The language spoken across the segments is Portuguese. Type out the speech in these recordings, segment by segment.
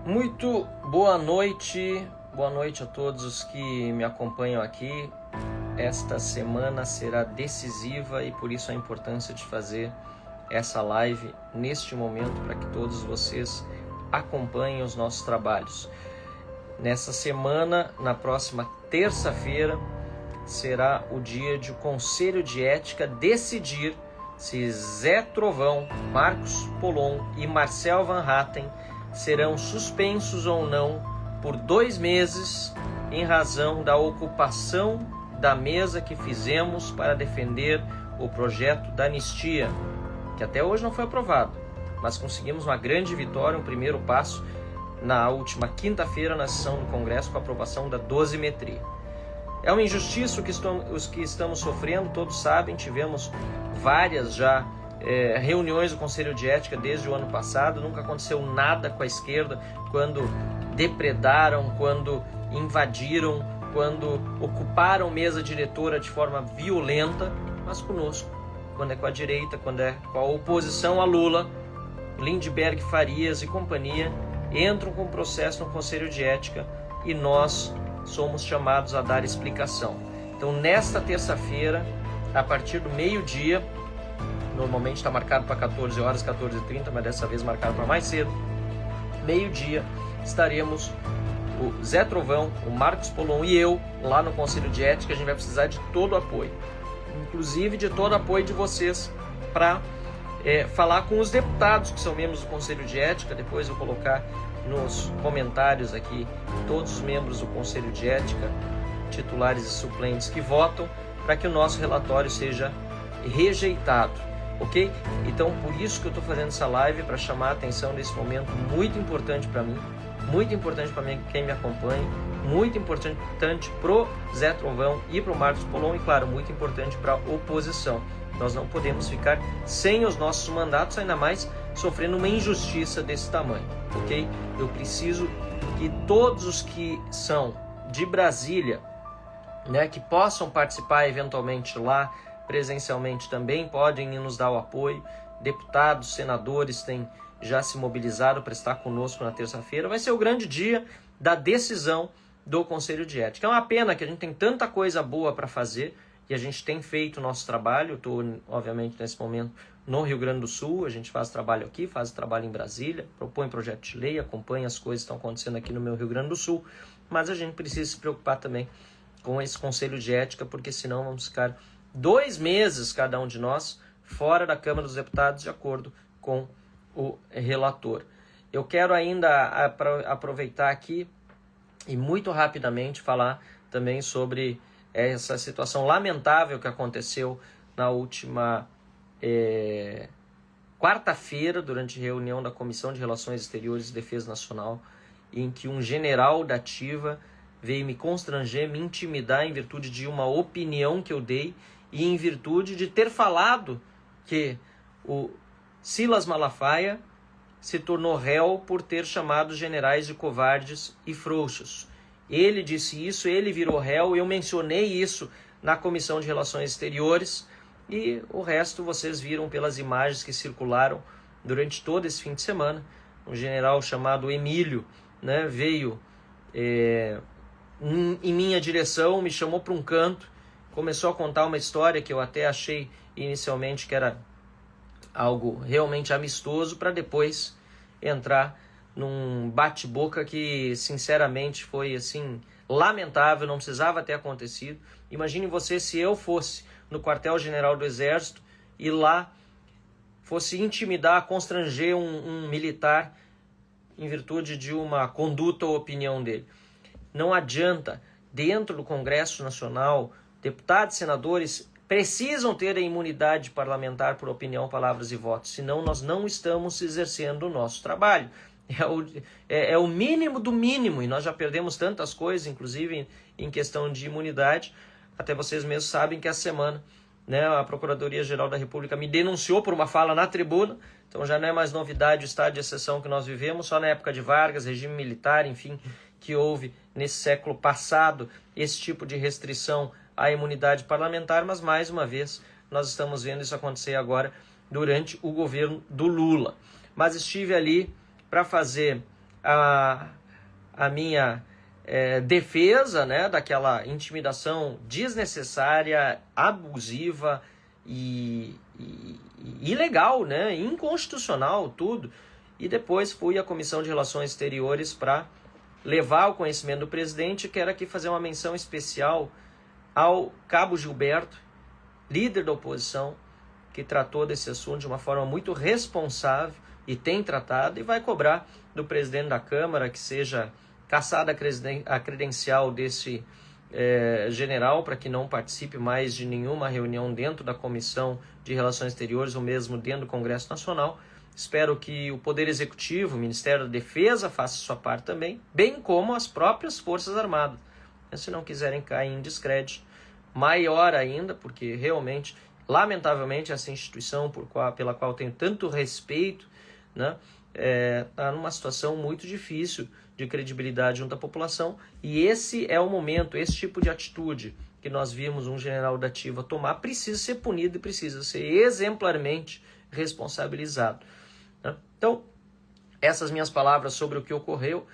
Muito boa noite a todos os que me acompanham aqui. Esta semana será decisiva e por isso a importância de fazer essa live neste momento para que todos vocês acompanhem os nossos trabalhos. Nessa semana, na próxima terça-feira, será o dia de o Conselho de Ética decidir se Zé Trovão, Marcos Polon e Marcel Van Hatten serão suspensos ou não por 2 meses em razão da ocupação da mesa que fizemos para defender o projeto da anistia, que até hoje não foi aprovado, mas conseguimos uma grande vitória, um primeiro passo na última quinta-feira na sessão do Congresso com a aprovação da dosimetria. É uma injustiça os que estamos sofrendo, todos sabem, tivemos várias já reuniões do Conselho de Ética desde o ano passado, nunca aconteceu nada com a esquerda quando depredaram, quando invadiram, quando ocuparam mesa diretora de forma violenta, mas conosco, quando é com a direita, quando é com a oposição a Lula, Lindbergh, Farias e companhia, entram com processo no Conselho de Ética e nós somos chamados a dar explicação. Então, nesta terça-feira, a partir do meio-dia, normalmente está marcado para 14 horas, 14h30, mas dessa vez marcado para mais cedo, meio-dia, estaremos o Zé Trovão, o Marcos Polon e eu lá no Conselho de Ética. A gente vai precisar de todo o apoio, inclusive de todo o apoio de vocês para falar com os deputados que são membros do Conselho de Ética. Depois eu vou colocar nos comentários aqui todos os membros do Conselho de Ética, titulares e suplentes que votam, para que o nosso relatório seja rejeitado, ok? Então, por isso que eu estou fazendo essa live, para chamar a atenção nesse momento muito importante para mim, muito importante para quem me acompanha, muito importante pro Zé Trovão e pro Marcos Polon e, claro, muito importante para a oposição. Nós não podemos ficar sem os nossos mandatos, ainda mais sofrendo uma injustiça desse tamanho, ok? Eu preciso que todos os que são de Brasília, que possam participar eventualmente lá, presencialmente também, podem nos dar o apoio. Deputados, senadores têm já se mobilizado para estar conosco na terça-feira. Vai ser o grande dia da decisão do Conselho de Ética. É uma pena que a gente tem tanta coisa boa para fazer e a gente tem feito o nosso trabalho. Eu estou, obviamente, nesse momento no Rio Grande do Sul, a gente faz trabalho aqui, faz trabalho em Brasília, propõe projeto de lei, acompanha as coisas que estão acontecendo aqui no meu Rio Grande do Sul, mas a gente precisa se preocupar também com esse Conselho de Ética, porque senão vamos ficar 2 meses, cada um de nós, fora da Câmara dos Deputados, de acordo com o relator. Eu quero ainda aproveitar aqui e muito rapidamente falar também sobre essa situação lamentável que aconteceu na última quarta-feira, durante reunião da Comissão de Relações Exteriores e Defesa Nacional, em que um general da ativa veio me constranger, me intimidar em virtude de uma opinião que eu dei e em virtude de ter falado que o Silas Malafaia se tornou réu por ter chamado os generais de covardes e frouxos. Ele disse isso, ele virou réu, eu mencionei isso na Comissão de Relações Exteriores e o resto vocês viram pelas imagens que circularam durante todo esse fim de semana. Um general chamado Emílio, veio em minha direção, me chamou para um canto, começou a contar uma história que eu até achei inicialmente que era algo realmente amistoso, para depois entrar num bate-boca que sinceramente foi assim lamentável, não precisava ter acontecido. Imagine você se eu fosse no quartel-general do Exército e lá fosse intimidar, constranger um militar em virtude de uma conduta ou opinião dele. Não adianta, dentro do Congresso Nacional, deputados e senadores precisam ter a imunidade parlamentar por opinião, palavras e votos, senão nós não estamos exercendo o nosso trabalho. É o mínimo do mínimo, e nós já perdemos tantas coisas, inclusive em questão de imunidade. Até vocês mesmos sabem que essa semana a Procuradoria-Geral da República me denunciou por uma fala na tribuna, então já não é mais novidade o estado de exceção que nós vivemos, só na época de Vargas, regime militar, enfim, que houve nesse século passado esse tipo de restrição à imunidade parlamentar, mas mais uma vez nós estamos vendo isso acontecer agora durante o governo do Lula. Mas estive ali para fazer a minha defesa, né, daquela intimidação desnecessária, abusiva e ilegal, né, inconstitucional, tudo. E depois fui à Comissão de Relações Exteriores para levar ao conhecimento do presidente. Quero aqui fazer uma menção especial ao Cabo Gilberto, líder da oposição, que tratou desse assunto de uma forma muito responsável e tem tratado, e vai cobrar do presidente da Câmara que seja cassada a credencial desse general para que não participe mais de nenhuma reunião dentro da Comissão de Relações Exteriores ou mesmo dentro do Congresso Nacional. Espero que o Poder Executivo, o Ministério da Defesa, faça sua parte também, bem como as próprias Forças Armadas. Se não quiserem cair em descrédito, maior ainda, porque realmente, lamentavelmente, essa instituição pela qual tenho tanto respeito, né, está numa situação muito difícil de credibilidade junto à população, e esse é o momento, esse tipo de atitude que nós vimos um general da ativa tomar, precisa ser punido e precisa ser exemplarmente responsabilizado. Né? Então, essas minhas palavras sobre o que ocorreu,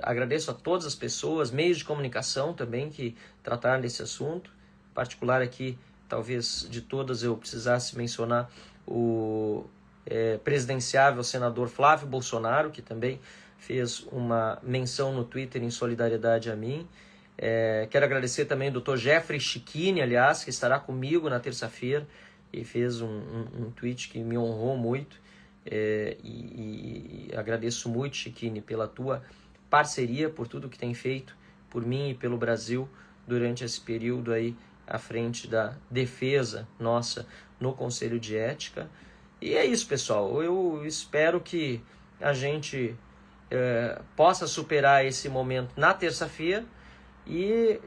agradeço a todas as pessoas, meios de comunicação também que trataram desse assunto, em particular aqui, talvez de todas eu precisasse mencionar o presidenciável senador Flávio Bolsonaro, que também fez uma menção no Twitter em solidariedade a mim. Quero agradecer também o Dr. Jeffrey Chiquini, aliás, que estará comigo na terça-feira e fez um tweet que me honrou muito. E agradeço muito, Chiquini, pela tua parceria, por tudo que tem feito por mim e pelo Brasil durante esse período aí à frente da defesa nossa no Conselho de Ética. E é isso, pessoal. Eu espero que a gente possa superar esse momento na terça-feira e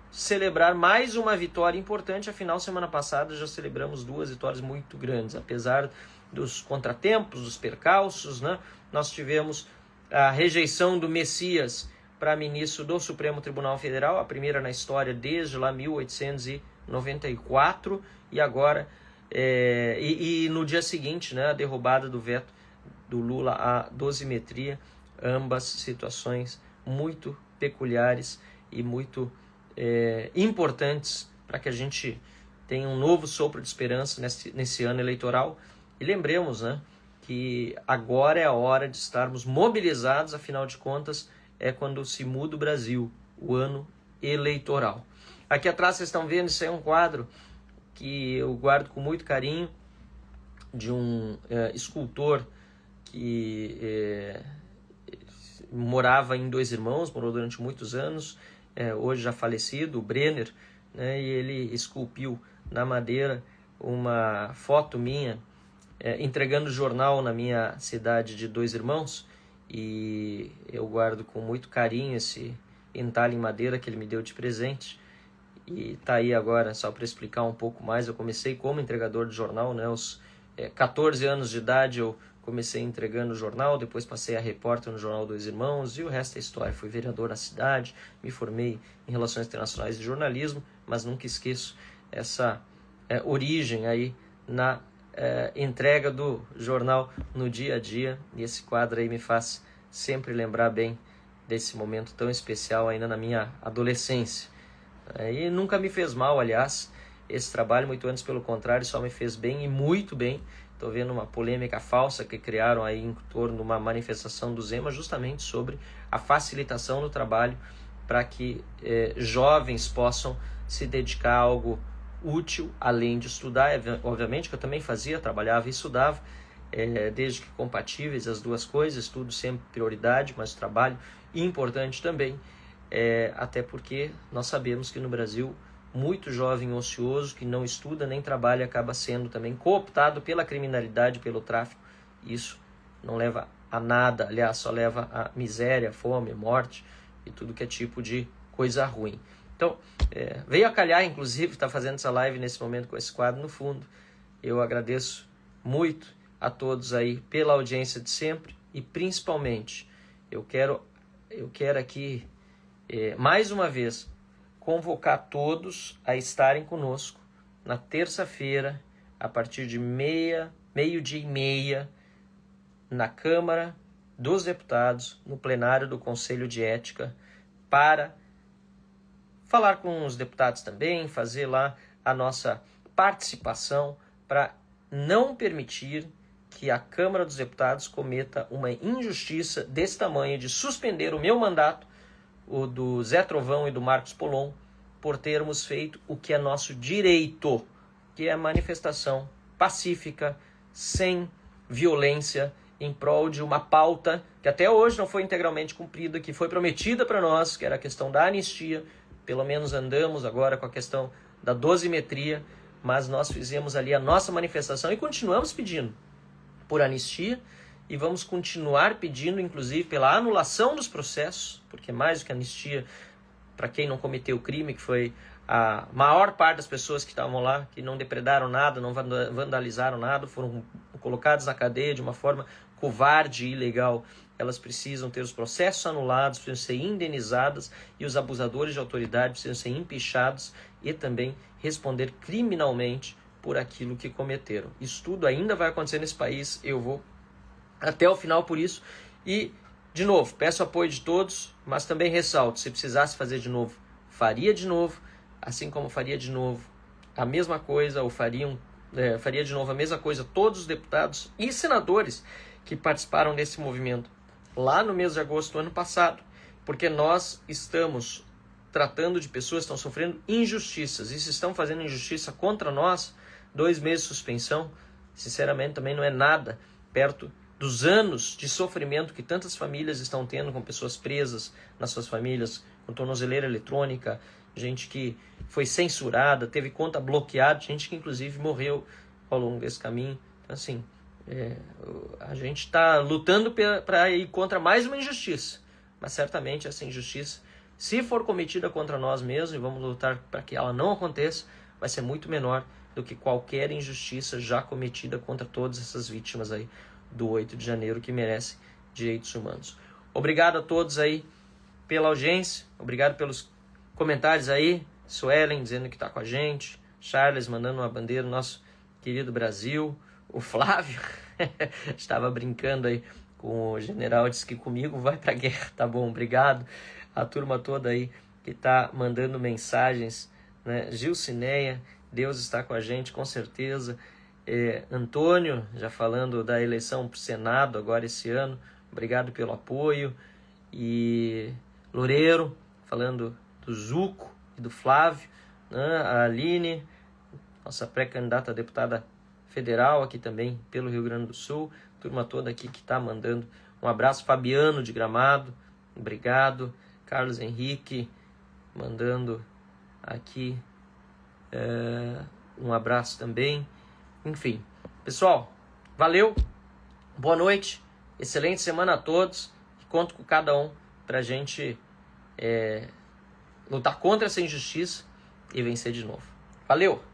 celebrar mais uma vitória importante. Afinal, semana passada já celebramos 2 vitórias muito grandes, apesar dos contratempos, dos percalços, né? Nós tivemos a rejeição do Messias para ministro do Supremo Tribunal Federal, a primeira na história desde lá 1894, e agora e no dia seguinte, né, a derrubada do veto do Lula à dosimetria, ambas situações muito peculiares e muito importantes para que a gente tenha um novo sopro de esperança nesse ano eleitoral. E lembremos, né, que agora é a hora de estarmos mobilizados, afinal de contas, é quando se muda o Brasil, o ano eleitoral. Aqui atrás vocês estão vendo, isso é um quadro que eu guardo com muito carinho, de um escultor que morava em Dois Irmãos, morou durante muitos anos, hoje já falecido, o Brenner, né, e ele esculpiu na madeira uma foto minha entregando jornal na minha cidade de Dois Irmãos, e eu guardo com muito carinho esse entalhe em madeira que ele me deu de presente. E tá aí agora, só para explicar um pouco mais, eu comecei como entregador de jornal, né? Aos 14 anos de idade eu comecei entregando jornal, depois passei a repórter no jornal Dois Irmãos, e o resto é história. Fui vereador na cidade, me formei em Relações Internacionais e Jornalismo, mas nunca esqueço essa origem aí na entrega do jornal no dia a dia, e esse quadro aí me faz sempre lembrar bem desse momento tão especial ainda na minha adolescência. E nunca me fez mal, aliás, esse trabalho, muito antes pelo contrário, só me fez bem e muito bem. Estou vendo uma polêmica falsa que criaram aí em torno de uma manifestação do Zema, justamente sobre a facilitação do trabalho para que jovens possam se dedicar a algo útil, além de estudar. Obviamente que eu também fazia, trabalhava e estudava, desde que compatíveis as duas coisas, estudo sempre prioridade, mas trabalho importante também. Até porque nós sabemos que no Brasil muito jovem ocioso que não estuda nem trabalha acaba sendo também cooptado pela criminalidade, pelo tráfico. Isso não leva a nada, aliás, só leva a miséria, fome, morte e tudo que é tipo de coisa ruim. Então, veio a calhar, inclusive, estar fazendo essa live nesse momento com esse quadro no fundo. Eu agradeço muito a todos aí pela audiência de sempre, e principalmente eu quero aqui mais uma vez convocar todos a estarem conosco na terça-feira, a partir de meio-dia e meia, na Câmara dos deputados no plenário do Conselho de Ética para falar com os deputados também, fazer lá a nossa participação para não permitir que a Câmara dos Deputados cometa uma injustiça desse tamanho de suspender o meu mandato, o do Zé Trovão e do Marcos Polon, por termos feito o que é nosso direito, que é a manifestação pacífica, sem violência, em prol de uma pauta que até hoje não foi integralmente cumprida, que foi prometida para nós, que era a questão da anistia. Pelo menos andamos agora com a questão da dosimetria, mas nós fizemos ali a nossa manifestação e continuamos pedindo por anistia e vamos continuar pedindo, inclusive, pela anulação dos processos, porque mais do que anistia, para quem não cometeu o crime, que foi a maior parte das pessoas que estavam lá, que não depredaram nada, não vandalizaram nada, foram colocadas na cadeia de uma forma covarde e ilegal. Elas precisam ter os processos anulados, precisam ser indenizadas e os abusadores de autoridade precisam ser empichados e também responder criminalmente por aquilo que cometeram. Isso tudo ainda vai acontecer nesse país, eu vou até o final por isso. E, de novo, peço apoio de todos, mas também ressalto, se precisasse fazer de novo, faria de novo, assim como faria de novo a mesma coisa, ou faria de novo a mesma coisa todos os deputados e senadores que participaram desse movimento lá no mês de agosto do ano passado, porque nós estamos tratando de pessoas que estão sofrendo injustiças, e se estão fazendo injustiça contra nós, 2 meses de suspensão, sinceramente também não é nada perto dos anos de sofrimento que tantas famílias estão tendo com pessoas presas nas suas famílias, com tornozeleira eletrônica, gente que foi censurada, teve conta bloqueada, gente que inclusive morreu ao longo desse caminho. Então, assim, a gente está lutando para ir contra mais uma injustiça, mas certamente essa injustiça, se for cometida contra nós mesmos, e vamos lutar para que ela não aconteça, vai ser muito menor do que qualquer injustiça já cometida contra todas essas vítimas aí do 8 de janeiro que merecem direitos humanos. Obrigado a todos aí pela audiência, obrigado pelos comentários aí, Suelen dizendo que está com a gente, Charles mandando uma bandeira, nosso querido Brasil, o Flávio estava brincando aí com o general, disse que comigo vai pra guerra, tá bom, obrigado. A turma toda aí que tá mandando mensagens, né? Gilcineia, Deus está com a gente, com certeza. Antônio, já falando da eleição pro Senado agora esse ano, obrigado pelo apoio. E Loureiro, falando do Zuco e do Flávio, né? A Aline, nossa pré-candidata a deputada federal aqui também pelo Rio Grande do Sul, turma toda aqui que está mandando um abraço. Fabiano de Gramado, obrigado. Carlos Henrique mandando aqui um abraço também. Enfim, pessoal, valeu, boa noite, excelente semana a todos, e conto com cada um para a gente lutar contra essa injustiça e vencer de novo. Valeu!